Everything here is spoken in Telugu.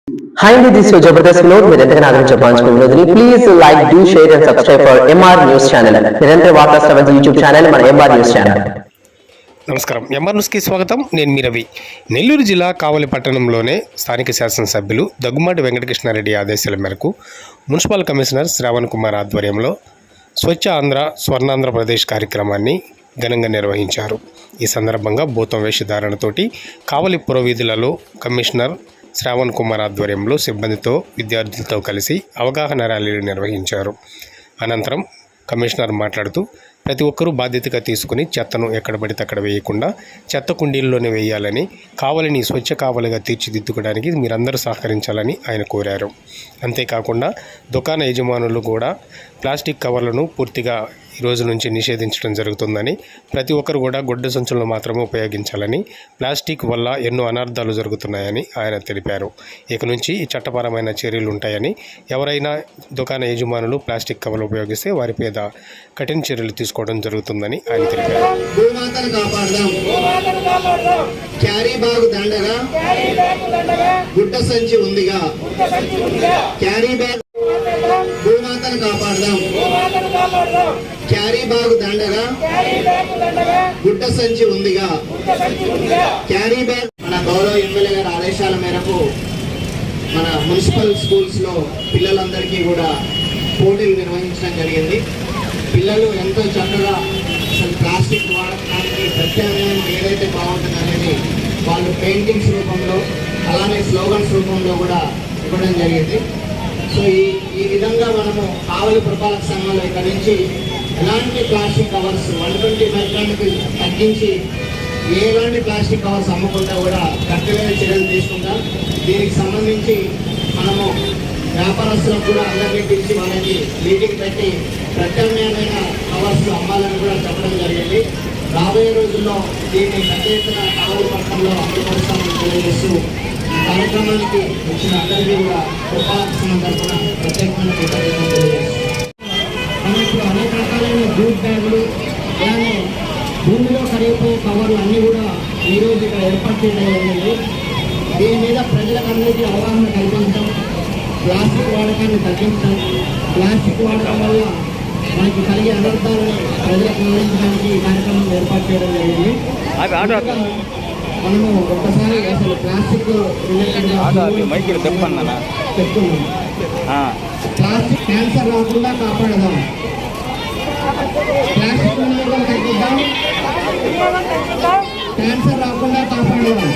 Hi, this is your Jabardast Vinod. మీరెంతగా ఆదరించే వినోద్ని please like do share and subscribe for MR news channel. నిరంతర వార్తా శ్రవణ యూట్యూబ్ ఛానల్ మన ఎంఆర్ న్యూస్ ఛానల్. నమస్కారం. ఎంఆర్ న్యూస్కి స్వాగతం. నేను మీ రవి. నెల్లూరు జిల్లా కావలి పట్టణంలోనే స్థానిక శాసనసభ్యులు దగ్గుమాటి వెంకటకృష్ణారెడ్డి ఆదేశాల మేరకు మున్సిపల్ కమిషనర్ శ్రావణ్ కుమార్ ఆధ్వర్యంలో స్వచ్ఛ ఆంధ్ర స్వర్ణాంధ్రప్రదేశ్ కార్యక్రమాన్ని ఘనంగా నిర్వహించారు. ఈ సందర్భంగా భూతం వేషధారణతోటి కావలి పురవీధులలో కమిషనర్ శ్రావణ్ కుమార్ ఆధ్వర్యంలో సిబ్బందితో విద్యార్థులతో కలిసి అవగాహన ర్యాలీలు నిర్వహించారు. అనంతరం కమిషనర్ మాట్లాడుతూ ప్రతి ఒక్కరూ బాధ్యతగా తీసుకుని చెత్తను ఎక్కడ పడితే అక్కడ వేయకుండా చెత్త కుండీల్లోనే వేయాలని, కావలిని స్వచ్ఛ కావలిగా తీర్చిదిద్దుకోవడానికి మీరందరూ సహకరించాలని ఆయన కోరారు. అంతేకాకుండా దుకాణ యజమానులు కూడా ప్లాస్టిక్ కవర్లను పూర్తిగా ఈ రోజు నుంచి నిషేధించడం జరుగుతుందని, ప్రతి ఒక్కరు కూడా గుడ్డ సంచులను మాత్రమే ఉపయోగించాలని, ప్లాస్టిక్ వల్ల ఎన్నో అనర్థాలు జరుగుతున్నాయని ఆయన తెలిపారు. ఇక నుంచి ఈ చట్టపరమైన చర్యలు ఉంటాయని, ఎవరైనా దుకాణ యజమానులు ప్లాస్టిక్ కవర్లు ఉపయోగిస్తే వారి మీద కఠిన చర్యలు తీసుకోవడం జరుగుతుందని ఆయన తెలిపారు. క్యారీ బ్యాగ్ దండగా గుడ్డ సంచి ఉందిగా క్యారీ బ్యాగ్. మన గౌరవ ఎమ్మెల్యే గారి ఆదేశాల మేరకు మన మున్సిపల్ స్కూల్స్ లో పిల్లలందరికీ కూడా పోటీలు నిర్వహించడం జరిగింది. పిల్లలు ఎంతో చక్కగా అసలు ప్లాస్టిక్ వాడకానికి ప్రత్యామ్నాయం ఏదైతే బాగుంటుంది అనేది వాళ్ళు పెయింటింగ్స్ రూపంలో అలానే స్లోగన్స్ రూపంలో కూడా ఇవ్వడం జరిగింది. సో ఈ విధంగా మనము కావలి పురపాలక సంఘంలో ఇక్కడ నుంచి ఎలాంటి ప్లాస్టిక్ కవర్స్ 120 మైక్రాన్కి తగ్గించి ఎలాంటి ప్లాస్టిక్ కవర్స్ అమ్మకుండా కూడా కఠినమైన చర్యలు తీసుకుంటాం. దీనికి సంబంధించి మనము వ్యాపారస్తులకు కూడా అందరినీ పిలిచి వాళ్ళని మీటింగ్ పెట్టి ప్రత్యామ్నాయమైన కవర్స్ అమ్మాలని కూడా చెప్పడం జరిగింది. రాబోయే రోజుల్లో దీన్ని పెద్ద ఎత్తున కావలి పట్టణంలో అమలుపరుస్తామని తెలియజేస్తూ కార్యక్రమానికి వచ్చిన అందరికీ కూడా పురపాలక సంఘం తరఫున ప్రత్యేకమైన కృతజ్ఞతలు తెలియజేస్తాం. మనం ఇప్పుడు అనేక రకాలైన జూట్ బ్యాగులు అలానే భూమిలో కరిగిపోయే కవర్లు అన్నీ కూడా ఈరోజు ఇక్కడ ఏర్పాటు చేయడం జరిగింది. దీని మీద ప్రజలకందరికీ అవగాహన కల్పించడం, ప్లాస్టిక్ వాడకాన్ని తగ్గించడం, ప్లాస్టిక్ వాడకం వల్ల మనకి కలిగే అనర్థాలను ప్రజలకు వివరించడానికి ఈ కార్యక్రమం ఏర్పాటు చేయడం జరిగింది. మనము ఒక్కసారి అసలు ప్లాస్టిక్ చెప్తున్నాం. ప్లాస్టిక్ క్యాన్సర్ రాకుండా కాపాడదాం, ప్లాస్టిక్ వినియోగం తగ్గిద్దాం, క్యాన్సర్ రాకుండా కాపాడదాం.